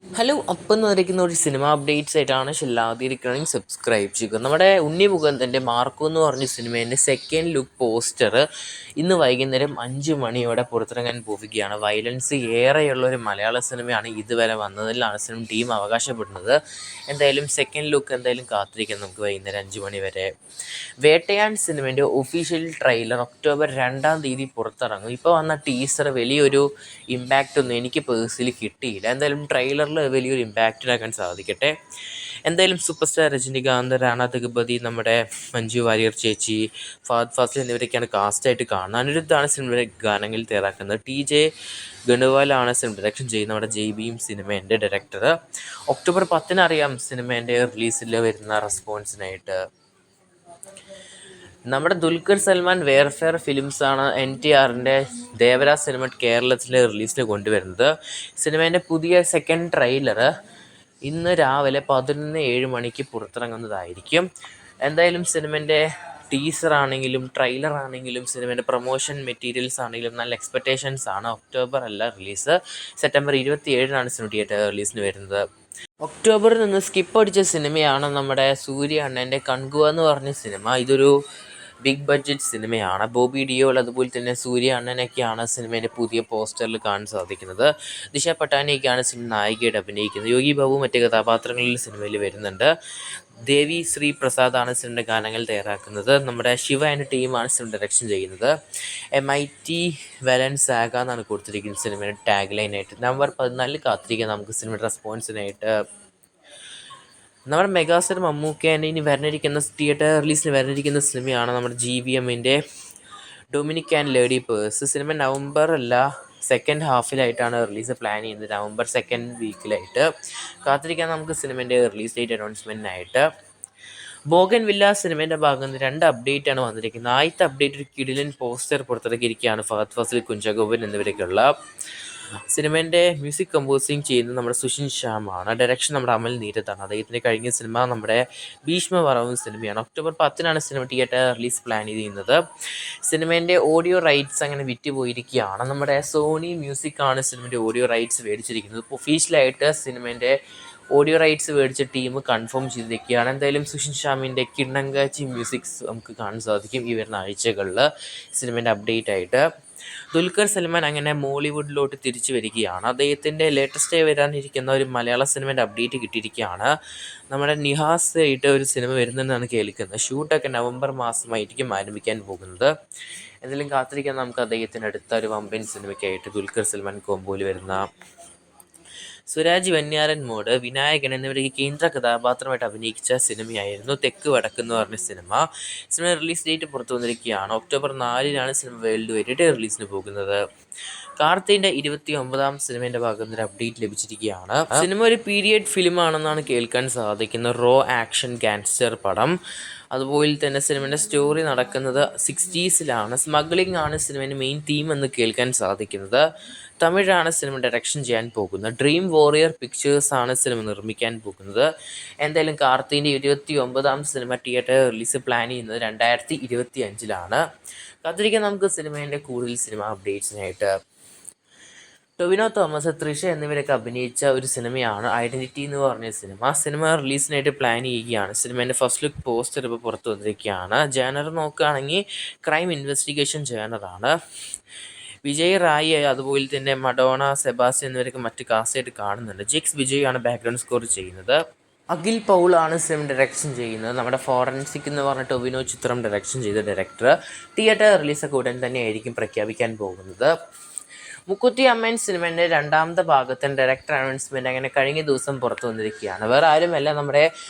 Hello അപ്പം വരയ്ക്കുന്ന ഒരു സിനിമ അപ്ഡേറ്റ്സ് ആയിട്ടാണ് ഷെല്ലാതിരിക്കണമെങ്കിൽ സബ്സ്ക്രൈബ് ചെയ്യുക. നമ്മുടെ ഉണ്ണി മുകുന്ദൻ്റെ മാർക്കോ എന്ന് പറഞ്ഞ സിനിമേൻ്റെ സെക്കൻഡ് ലുക്ക് പോസ്റ്റർ ഇന്ന് വൈകുന്നേരം 5 മണിയോടെ പുറത്തിറങ്ങാൻ പോവുകയാണ്. വയലൻസ് ഏറെയുള്ളൊരു മലയാള സിനിമയാണ് ഇതുവരെ വന്നതിലാണ് സിനിമ ടീം അവകാശപ്പെടുന്നത്. എന്തായാലും സെക്കൻഡ് ലുക്ക് എന്തായാലും കാത്തിരിക്കാം നമുക്ക് വൈകുന്നേരം 5 മണി വരെ. വേട്ടയാൻ സിനിമേൻ്റെ ഒഫീഷ്യൽ ട്രെയിലർ ഒക്ടോബർ 2-ാം തീയതി പുറത്തിറങ്ങും. ഇപ്പോൾ വന്ന ടീസർ വലിയൊരു ഇമ്പാക്റ്റ് ഒന്നും എനിക്ക് പേഴ്സണലി കിട്ടിയില്ല. എന്തായാലും ട്രെയിലറിൽ വലിയൊരു ഇമ്പാക്റ്റിലാക്കാൻ സാധിക്കട്ടെ. എന്തായാലും സൂപ്പർ സ്റ്റാർ രജനികാന്ത്, റാണ തകുപതി, നമ്മുടെ മഞ്ജു വാര്യർ ചേച്ചി, ഫഹദ് ഫാസിൽ എന്നിവരൊക്കെയാണ് കാസ്റ്റായിട്ട് കാണുന്നത്. അനിരുദ്ധാണ് സിനിമയുടെ ഗാനങ്ങൾ തയ്യാറാക്കുന്നത്. TJ ഗണുവാലാണ് സിനിമ ഡയറക്ഷൻ ചെയ്യുന്നത്. നമ്മുടെ JBയും സിനിമേൻ്റെ ഡയറക്ടർ. ഒക്ടോബർ 10-ന് അറിയാം സിനിമേൻ്റെ റിലീസിൽ വരുന്ന റെസ്പോൺസിനായിട്ട്. നമ്മുടെ ദുൽഖർ സൽമാൻ വെയർഫെയർ ഫിലിംസാണ് NTRൻ്റെ ദേവരാജ് സിനിമ കേരളത്തിലെ റിലീസിന് കൊണ്ടുവരുന്നത്. സിനിമേൻ്റെ പുതിയ സെക്കൻഡ് ട്രെയിലർ ഇന്ന് രാവിലെ 11:07 മണിക്ക് പുറത്തിറങ്ങുന്നതായിരിക്കും. എന്തായാലും സിനിമേൻ്റെ ടീസർ ആണെങ്കിലും ട്രെയിലർ ആണെങ്കിലും സിനിമേൻ്റെ പ്രൊമോഷൻ മെറ്റീരിയൽസ് ആണെങ്കിലും നല്ല എക്സ്പെക്റ്റേഷൻസ് ആണ്. ഒക്ടോബർ അല്ല റിലീസ്, സെപ്റ്റംബർ 27-നാണ് സിനിമ തിയേറ്റർ റിലീസിന് വരുന്നത്. ഒക്ടോബറിൽ നിന്ന് സ്കിപ്പ് അടിച്ച സിനിമയാണ് നമ്മുടെ സൂര്യ അണ്ണൻ്റെ കൺകുവ എന്ന് പറഞ്ഞ സിനിമ. ഇതൊരു ബിഗ് ബഡ്ജറ്റ് സിനിമയാണ്. ബോബി ഡിയോൾ അതുപോലെ തന്നെ സൂര്യ അണ്ണനൊക്കെയാണ് സിനിമേൻ്റെ പുതിയ പോസ്റ്ററിൽ കാണാൻ സാധിക്കുന്നത്. ദിശ പട്ടാനിയൊക്കെയാണ് സിനിമ നായികയായിട്ട് അഭിനയിക്കുന്നത്. യോഗി ബാബു മറ്റ് കഥാപാത്രങ്ങളിൽ സിനിമയിൽ വരുന്നുണ്ട്. ദേവി ശ്രീ പ്രസാദാണ് സിനിമയുടെ ഗാനങ്ങൾ തയ്യാറാക്കുന്നത്. നമ്മുടെ ശിവ എന്ന ടീമാണ് സിനിമ ഡയറക്ഷൻ ചെയ്യുന്നത്. MIT വലൻ സാഗ എന്നാണ് കൊടുത്തിരിക്കുന്നത് സിനിമയുടെ ടാഗ് ലൈനായിട്ട്. നവംബർ 14 കാത്തിരിക്കാം നമുക്ക് സിനിമയുടെ റെസ്പോൺസിനായിട്ട്. നമ്മുടെ മെഗാസ്റ്റാർ മമ്മൂക്കേൻ്റെ ഇനി വരാനിരിക്കുന്ന തിയേറ്റർ റിലീസിന് വരാനിരിക്കുന്ന സിനിമയാണ് നമ്മുടെ GVMൻ്റെ Dominic and lady purse. Cinema November അല്ല സെക്കൻഡ് ഹാഫിലായിട്ടാണ് റിലീസ് പ്ലാൻ ചെയ്യുന്നത്. നവംബർ സെക്കൻഡ് വീക്കിലായിട്ട് കാത്തിരിക്കാൻ നമുക്ക് സിനിമേൻ്റെ റിലീസ് ഡേറ്റ് അനൗൺസ്മെൻറ്റിനായിട്ട്. ബോഗൻ വില്ല സിനിമേൻ്റെ ഭാഗത്ത് നിന്ന് 2 അപ്ഡേറ്റാണ് വന്നിരിക്കുന്നത്. ആദ്യത്തെ അപ്ഡേറ്റ് ഒരു കിടിലൻ poster പുറത്തിറക്കിയിരിക്കുകയാണ്. Fahad Fazil, Kunchacko Boban എന്നിവരൊക്കെയുള്ള. സിനിമേൻ്റെ music composing ചെയ്യുന്നത് നമ്മുടെ സുഷിൻ ശ്യാമാണ്. ഡയറക്ഷൻ നമ്മുടെ അമൽ നീരത്താണ്. അദ്ദേഹത്തിൻ്റെ കഴിഞ്ഞ സിനിമ നമ്മുടെ ഭീഷ്മപർവ്വം സിനിമയാണ്. ഒക്ടോബർ 10-നാണ് സിനിമ തിയേറ്റർ റിലീസ് പ്ലാൻ ചെയ്യുന്നത്. സിനിമേൻ്റെ ഓഡിയോ റൈറ്റ്സ് അങ്ങനെ വിറ്റുപോയിരിക്കുകയാണ്. നമ്മുടെ സോണി മ്യൂസിക്കാണ് സിനിമേൻ്റെ ഓഡിയോ റൈറ്റ്സ് മേടിച്ചിരിക്കുന്നത്. ഇപ്പോൾ ഒഫീഷ്യലായിട്ട് സിനിമേൻ്റെ ഓഡിയോ റൈറ്റ്സ് മേടിച്ച ടീം കൺഫേം ചെയ്തിരിക്കുകയാണ്. എന്തായാലും സുഷിൻ ശ്യാമിൻ്റെ കിണ്ണങ്കാച്ചി മ്യൂസിക്സ് നമുക്ക് കാണാൻ സാധിക്കും ഈ വരുന്ന ആഴ്ചകളിൽ സിനിമേൻ്റെ അപ്ഡേറ്റ് ആയിട്ട്. ദുൽഖർ സൽമാൻ അങ്ങനെ മോളിവുഡിലോട്ട് തിരിച്ചു വരികയാണ്. അദ്ദേഹത്തിൻ്റെ ലേറ്റസ്റ്റ് വരാനിരിക്കുന്ന ഒരു മലയാള സിനിമേൻ്റെ അപ്ഡേറ്റ് കിട്ടിയിരിക്കുകയാണ്. നമ്മുടെ നിഹാസ് ആയിട്ട് ഒരു സിനിമ വരുന്നതെന്നാണ് കേൾക്കുന്നത്. ഷൂട്ടൊക്കെ നവംബർ മാസമായിരിക്കും ആരംഭിക്കാൻ പോകുന്നത്. എന്തെങ്കിലും കാത്തിരിക്കാൻ നമുക്ക് അദ്ദേഹത്തിൻ്റെ അടുത്ത ഒരു വമ്പൻ സിനിമയ്ക്കായിട്ട്. ദുൽഖർ സൽമാൻ കോമ്പോയിൽ വരുന്ന സുരാജ് വെഞ്ഞാറൻ മോഡ്, വിനായകൻ എന്നിവർക്ക് കേന്ദ്ര കഥാപാത്രമായിട്ട് അഭിനയിച്ച സിനിമയായിരുന്നു തെക്ക് വടക്ക് എന്ന് പറഞ്ഞ സിനിമ. സിനിമ റിലീസ് ഡേറ്റ് പുറത്തു വന്നിരിക്കുകയാണ്. ഒക്ടോബർ 4-നാണ് സിനിമ വേൾഡ് വൈഡ് റിലീസിന് പോകുന്നത്. കാർത്തിൻ്റെ 29-ാം സിനിമേൻ്റെ ഭാഗത്ത് ഒരു അപ്ഡേറ്റ് ലഭിച്ചിരിക്കുകയാണ്. സിനിമ ഒരു പീരിയഡ് ഫിലിമാണെന്നാണ് കേൾക്കാൻ സാധിക്കുന്നത്. റോ ആക്ഷൻ ഗാങ്സ്റ്റർ പടം. അതുപോലെ തന്നെ സിനിമയുടെ സ്റ്റോറി നടക്കുന്നത് 60s-ലാണ്. സ്മഗ്ലിംഗ് ആണ് സിനിമയുടെ മെയിൻ തീം എന്ന് കേൾക്കാൻ സാധിക്കുന്നത്. തമിഴാണ് സിനിമ ഡയറക്ഷൻ ചെയ്യാൻ പോകുന്നത്. ഡ്രീം വാരിയർ പിക്ചേഴ്സാണ് സിനിമ നിർമ്മിക്കാൻ പോകുന്നത്. എന്തായാലും കാർത്തിൻ്റെ 29-ാം സിനിമ തിയേറ്റർ റിലീസ് പ്ലാൻ ചെയ്യുന്നത് 2025-ലാണ്. കാത്തിരിക്കാൻ നമുക്ക് സിനിമേൻ്റെ കൂടുതൽ സിനിമ അപ്ഡേറ്റ്സിനായിട്ട്. ടൊവിനോ തോമസ്, തൃഷ എന്നിവരൊക്കെ അഭിനയിച്ച ഒരു സിനിമയാണ് ഐഡൻറ്റിറ്റി എന്ന് പറഞ്ഞ സിനിമ. സിനിമ റിലീസിനായിട്ട് പ്ലാൻ ചെയ്യുകയാണ്. സിനിമേൻ്റെ ഫസ്റ്റ് ലുക്ക് പോസ്റ്റർ ഇപ്പോൾ പുറത്തു വന്നിരിക്കുകയാണ്. ജാനർ നോക്കുകയാണെങ്കിൽ ക്രൈം ഇൻവെസ്റ്റിഗേഷൻ ജാനറാണ്. വിജയ് റായ് അതുപോലെ തന്നെ മഡോണ, സെബാസ്റ്റ്യൻ എന്നിവരൊക്കെ മറ്റ് കാസ്റ്റായിട്ട് കാണുന്നുണ്ട്. ജിക്സ് വിജയ് ആണ് ബാക്ക്ഗ്രൗണ്ട് സ്കോർ ചെയ്യുന്നത്. അഖിൽ പൗളാണ് സിനിമ ഡയറക്ഷൻ ചെയ്യുന്നത്. നമ്മുടെ ഫോറൻസിക് എന്ന് പറഞ്ഞ ടൊവിനോ ചിത്രം ഡയറക്ഷൻ ചെയ്ത ഡയറക്ടർ. തിയേറ്റർ റിലീസൊക്കെ ഉടൻ തന്നെ ആയിരിക്കും പ്രഖ്യാപിക്കാൻ പോകുന്നത്. മുക്കുത്തി അമ്മൻ സിനിമേൻ്റെ 2-ാമത്തെ ഭാഗത്തിൻ്റെ ഡയറക്ടർ അനൗൺസ്മെൻറ്റ് അങ്ങനെ കഴിഞ്ഞ ദിവസം പുറത്തു വന്നിരിക്കുകയാണ്. വേറെ ആരുമല്ല, നമ്മുടെ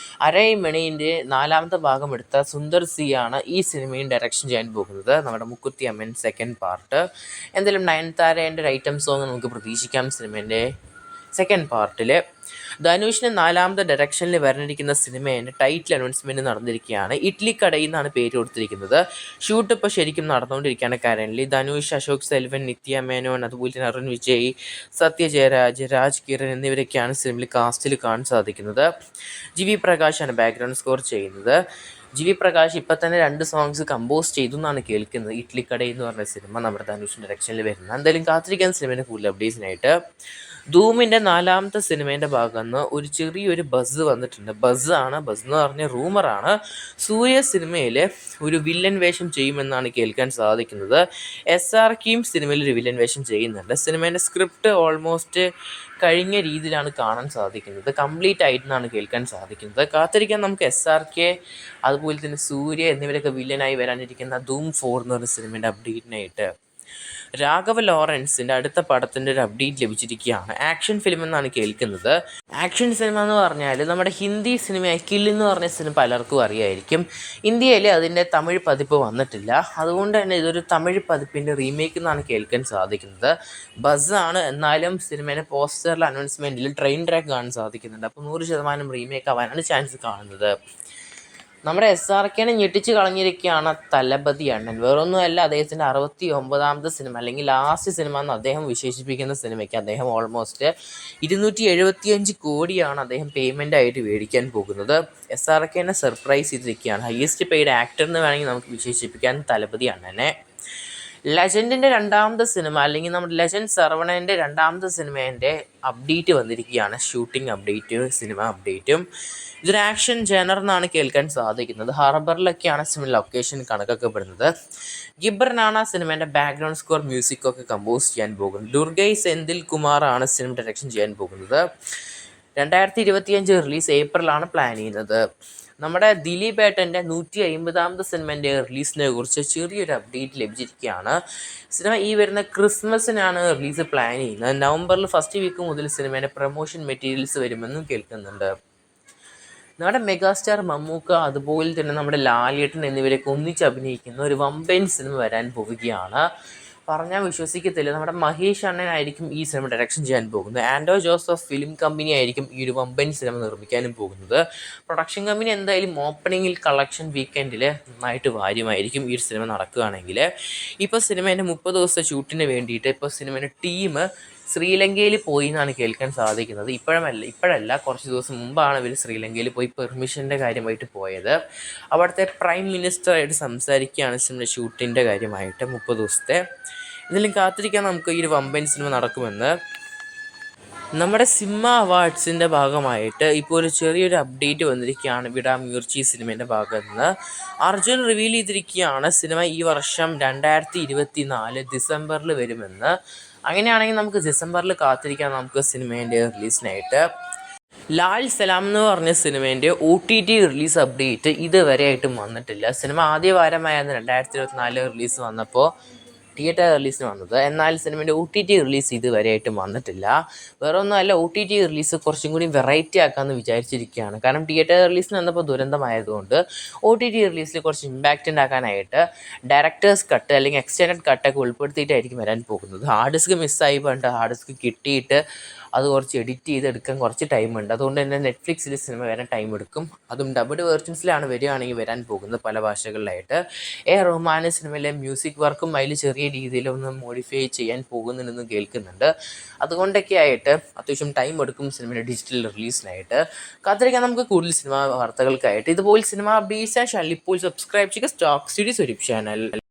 അരൈമണിൻ്റെ 4-ാമത്തെ ഭാഗം എടുത്ത സുന്ദർ സി ആണ് ഈ സിനിമയും ഡയറക്ഷൻ ചെയ്യാൻ പോകുന്നത്. നമ്മുടെ മുക്കുത്തി അമ്മൻ സെക്കൻഡ് പാർട്ട്. എന്തായാലും നയൻതാരേൻ്റെ ഒരു ഐറ്റം സോങ് നമുക്ക് പ്രതീക്ഷിക്കാം സിനിമേൻ്റെ സെക്കൻഡ് പാർട്ടിൽ. ധനുഷിന് 4-ാമത്തെ ഡയറക്ഷനിൽ വരാനിരിക്കുന്ന സിനിമേൻ്റെ ടൈറ്റിൽ അനൗൺസ്മെൻറ്റ് നടന്നിരിക്കുകയാണ്. ഇഡ്ലി കടയിൽ നിന്നാണ് പേര് കൊടുത്തിരിക്കുന്നത്. ഷൂട്ട് ഇപ്പോൾ ശരിക്കും നടന്നുകൊണ്ടിരിക്കുകയാണ്. കരൻലി ധനുഷ്, അശോക് സെൽവൻ, നിത്യ മേനോൻ, അതുപോലെ തന്നെ അരുൺ വിജയ്, സത്യ ജയരാജ്, രാജ് കിരൺ എന്നിവരൊക്കെയാണ് സിനിമയിൽ കാസ്റ്റിൽ കാണാൻ സാധിക്കുന്നത്. GV പ്രകാശാണ് ബാക്ക്ഗ്രൗണ്ട് സ്കോർ ചെയ്യുന്നത്. GV പ്രകാശ് ഇപ്പം തന്നെ 2 സോങ്സ് കമ്പോസ് ചെയ്തു എന്നാണ് കേൾക്കുന്നത്. ഇഡ്ലിക്കട എന്ന് പറഞ്ഞ സിനിമ നമ്മുടെ ധനുഷിൻ്റെ ഡയറക്ഷനിൽ വരുന്നത്. എന്തായാലും കാത്തിരിക്കാൻ സിനിമേൻ്റെ കൂടുതൽ അപ്ഡേറ്റ്സിനായിട്ട്. ധൂമിൻ്റെ 4ാമത്തെ സിനിമേൻ്റെ ഭാഗത്ത് നിന്ന് ഒരു ചെറിയൊരു ബസ് വന്നിട്ടുണ്ട്. ബസ് എന്ന് പറഞ്ഞ റൂമറാണ്. സൂര്യ സിനിമയിൽ ഒരു വില്ലൻ വേഷം ചെയ്യുമെന്നാണ് കേൾക്കാൻ സാധിക്കുന്നത്. SRKയും സിനിമയിൽ ഒരു വില്ലൻ വേഷം ചെയ്യുന്നുണ്ട്. സിനിമേൻ്റെ സ്ക്രിപ്റ്റ് ഓൾമോസ്റ്റ് കഴിഞ്ഞ രീതിയിലാണ് കാണാൻ സാധിക്കുന്നത്. കംപ്ലീറ്റ് ആയിട്ടെന്നാണ് കേൾക്കാൻ സാധിക്കുന്നത്. കാത്തിരിക്കാൻ നമുക്ക് SRK അതുപോലെ തന്നെ സൂര്യ എന്നിവരൊക്കെ വില്ലനായി വരാനിരിക്കുന്ന ധൂം 4 എന്ന് പറഞ്ഞ സിനിമേൻ്റെ അപ്ഡേറ്റിനായിട്ട്. രാഘവ ലോറൻസിൻ്റെ അടുത്ത പടത്തിൻ്റെ ഒരു അപ്ഡേറ്റ് ലഭിച്ചിരിക്കുകയാണ്. ആക്ഷൻ ഫിലിം എന്നാണ് കേൾക്കുന്നത്. ആക്ഷൻ സിനിമ എന്ന് പറഞ്ഞാൽ നമ്മുടെ ഹിന്ദി സിനിമയായ കിൽ എന്ന് പറഞ്ഞ സിനിമ പലർക്കും അറിയായിരിക്കും. ഇന്ത്യയിൽ അതിൻ്റെ തമിഴ് പതിപ്പ് വന്നിട്ടില്ല. അതുകൊണ്ട് തന്നെ ഇതൊരു തമിഴ് പതിപ്പിൻ്റെ റീമേക്ക് എന്നാണ് കേൾക്കാൻ സാധിക്കുന്നത്. ബസ്സാണ്, എന്നാലും സിനിമേൻ്റെ പോസ്റ്ററിൽ അനൗൺസ്മെൻറ്റിൽ ട്രെയിൻ ട്രാക്ക് കാണാൻ സാധിക്കുന്നുണ്ട്. അപ്പോൾ 100% റീമേക്ക് ആവാനാണ് ചാൻസ് കാണുന്നത്. നമ്മുടെ SRKനെ ഞെട്ടിച്ച് കളഞ്ഞിരിക്കുകയാണ് തലപതി അണ്ണൻ. വേറൊന്നുമല്ല, അദ്ദേഹത്തിൻ്റെ 69ാമത്തെ സിനിമ അല്ലെങ്കിൽ ലാസ്റ്റ് സിനിമ എന്ന് അദ്ദേഹം വിശേഷിപ്പിക്കുന്ന സിനിമയ്ക്ക് അദ്ദേഹം ഓൾമോസ്റ്റ് 275 കോടിയാണ് അദ്ദേഹം പേയ്മെൻ്റ് ആയിട്ട് മേടിക്കാൻ പോകുന്നത്. SRKനെ സർപ്രൈസ് ചെയ്തിരിക്കുകയാണ്. ഹയസ്റ്റ് പെയ്ഡ് ആക്ടർ എന്ന് വേണമെങ്കിൽ നമുക്ക് വിശേഷിപ്പിക്കാൻ തലപതി അണ്ണനെ. ലെജൻഡിൻ്റെ 2ാമത്തെ സിനിമ അല്ലെങ്കിൽ നമ്മുടെ ലെജൻഡ് സർവണൻ്റെ 2ാമത്തെ സിനിമേൻ്റെ അപ്ഡേറ്റ് വന്നിരിക്കുകയാണ്. ഷൂട്ടിംഗ് അപ്ഡേറ്റും സിനിമ അപ്ഡേറ്റും. ഇതൊരു ആക്ഷൻ ജനർ എന്നാണ് കേൾക്കാൻ സാധിക്കുന്നത്. ഹാർബറിലൊക്കെയാണ് സിനിമ ലൊക്കേഷൻ കണക്കൊക്കെ പെടുന്നത്. ഗിബ്രനാണ് സിനിമേൻ്റെ ബാക്ക്ഗ്രൗണ്ട് സ്കോർ മ്യൂസിക്കൊക്കെ കമ്പോസ് ചെയ്യാൻ പോകുന്നത്. ദുർഗൈ സെന്തിൽ കുമാറാണ് സിനിമ ഡയറക്ഷൻ ചെയ്യാൻ പോകുന്നത്. 2025 റിലീസ് ഏപ്രിലാണ് പ്ലാൻ ചെയ്യുന്നത്. നമ്മുടെ ദിലീപ് ഏട്ടൻ്റെ 150ാമത്തെ സിനിമേൻ്റെ റിലീസിനെ കുറിച്ച് ചെറിയൊരു അപ്ഡേറ്റ് ലഭിച്ചിരിക്കുകയാണ്. സിനിമ ഈ വരുന്ന ക്രിസ്മസിനാണ് റിലീസ് പ്ലാൻ ചെയ്യുന്നത്. നവംബറിൽ ഫസ്റ്റ് വീക്ക് മുതൽ സിനിമേൻ്റെ പ്രൊമോഷൻ മെറ്റീരിയൽസ് വരുമെന്നും കേൾക്കുന്നുണ്ട്. നമ്മുടെ മെഗാസ്റ്റാർ മമ്മൂക്ക അതുപോലെ തന്നെ നമ്മുടെ ലാലേട്ടൻ എന്നിവരൊക്കെ ഒന്നിച്ച് അഭിനയിക്കുന്ന ഒരു വമ്പൻ സിനിമ വരാൻ പോവുകയാണ്. പറഞ്ഞാൽ വിശ്വസിക്കത്തില്ല, നമ്മുടെ മഹേഷ് അണ്ണനായിരിക്കും ഈ സിനിമ ഡയറക്ഷൻ ചെയ്യാൻ പോകുന്നത്. ആൻഡോ ജോസഫ് ഫിലിം കമ്പനി ആയിരിക്കും ഈ ഒരു വമ്പൻ സിനിമ നിർമ്മിക്കാനും പോകുന്നത്. പ്രൊഡക്ഷൻ കമ്പനി എന്തായാലും ഓപ്പണിങ്ങിൽ കളക്ഷൻ വീക്കെൻഡിൽ നന്നായിട്ട് വാര്യമായിരിക്കും ഈ ഒരു സിനിമ നടക്കുകയാണെങ്കിൽ. ഇപ്പോൾ സിനിമേൻ്റെ 30 ദിവസത്തെ ഷൂട്ടിന് വേണ്ടിയിട്ട് ഇപ്പോൾ സിനിമേൻ്റെ ടീം ശ്രീലങ്കയിൽ പോയി എന്നാണ് കേൾക്കാൻ സാധിക്കുന്നത്. ഇപ്പോഴല്ല, കുറച്ച് ദിവസം മുമ്പാണ് ഇവർ ശ്രീലങ്കയിൽ പോയി പെർമിഷൻ്റെ കാര്യമായിട്ട് പോയത്. അവിടുത്തെ പ്രൈം മിനിസ്റ്ററായിട്ട് സംസാരിക്കുകയാണ് സിനിമ ഷൂട്ടിൻ്റെ കാര്യമായിട്ട് 30 ദിവസത്തെ. ഇതിലും കാത്തിരിക്കാൻ നമുക്ക് ഈ ഒരു വമ്പൻ സിനിമ നടക്കുമെന്ന്. നമ്മുടെ സിനിമ അവാർഡ്സിൻ്റെ ഭാഗമായിട്ട് ഇപ്പോൾ ഒരു ചെറിയൊരു അപ്ഡേറ്റ് വന്നിരിക്കുകയാണ്. വിടാമുയർച്ചി സിനിമേൻ്റെ ഭാഗത്ത് നിന്ന് അർജുൻ റിവീൽ ചെയ്തിരിക്കുകയാണ് സിനിമ ഈ വർഷം 2024 ഡിസംബറിൽ വരുമെന്ന്. അങ്ങനെയാണെങ്കിൽ നമുക്ക് ഡിസംബറിൽ കാത്തിരിക്കാം നമുക്ക് സിനിമേൻ്റെ റിലീസിനായിട്ട്. ലാൽ സലാം എന്ന് പറഞ്ഞ സിനിമേൻ്റെ OTT റിലീസ് അപ്ഡേറ്റ് ഇതുവരെയായിട്ടും വന്നിട്ടില്ല. സിനിമ ആദ്യ വാരമായിരുന്നു 2024 റിലീസ് വന്നപ്പോൾ തിയേറ്റർ റിലീസിന് വന്നത്. എന്നാൽ സിനിമേൻ്റെ OTT റിലീസ് ഇതുവരെയായിട്ടും വന്നിട്ടില്ല. വേറെ ഒന്നുമല്ല, OTT റിലീസ് കുറച്ചും കൂടി വെറൈറ്റി ആക്കാമെന്ന് വിചാരിച്ചിരിക്കുകയാണ്. കാരണം തിയേറ്റർ റിലീസിന് വന്നപ്പോൾ ദുരന്തമായതുകൊണ്ട് OTT റിലീസിൽ കുറച്ച് ഇമ്പാക്റ്റ് ഉണ്ടാക്കാനായിട്ട് ഡയറക്ടേഴ്സ് കട്ട് അല്ലെങ്കിൽ എക്സ്റ്റൻഡഡ് കട്ടൊക്കെ ഉൾപ്പെടുത്തിയിട്ടായിരിക്കും വരാൻ പോകുന്നത്. ഹാർഡ് ഡിസ്ക് മിസ്സായി പറഞ്ഞിട്ട് ഹാർഡ് ഡിസ്ക് കിട്ടിയിട്ട് അത് കുറച്ച് എഡിറ്റ് ചെയ്തെടുക്കാൻ കുറച്ച് ടൈമുണ്ട്. അതുകൊണ്ട് തന്നെ നെറ്റ്ഫ്ലിക്സിൽ സിനിമ വരാൻ ടൈം എടുക്കും. അതും ഡബിഡ് വേർഷൻസിലാണ് വരികയാണെങ്കിൽ വരാൻ പോകുന്നത് പല ഭാഷകളിലായിട്ട്. റഹ്മാൻ സിനിമയിലെ മ്യൂസിക് വർക്കും അതിൽ ചെറിയ രീതിയിലൊന്ന് മോഡിഫൈ ചെയ്യാൻ പോകുന്നുണ്ടെന്ന് കേൾക്കുന്നുണ്ട്. അതുകൊണ്ടൊക്കെ ആയിട്ട് അത്യാവശ്യം ടൈം എടുക്കും സിനിമയുടെ ഡിജിറ്റൽ റിലീസിനായിട്ട്. കാത്തിരിക്കാൻ നമുക്ക് കൂടുതൽ സിനിമ വാർത്തകൾക്കായിട്ട്. ഇതുപോലെ സിനിമ അപ്ഡേറ്റ്സ് ചാനൽ ഇപ്പോൾ സബ്സ്ക്രൈബ് ചെയ്യുക. സ്റ്റോക്ക് സീരീസ് ഒരു ചാനൽ.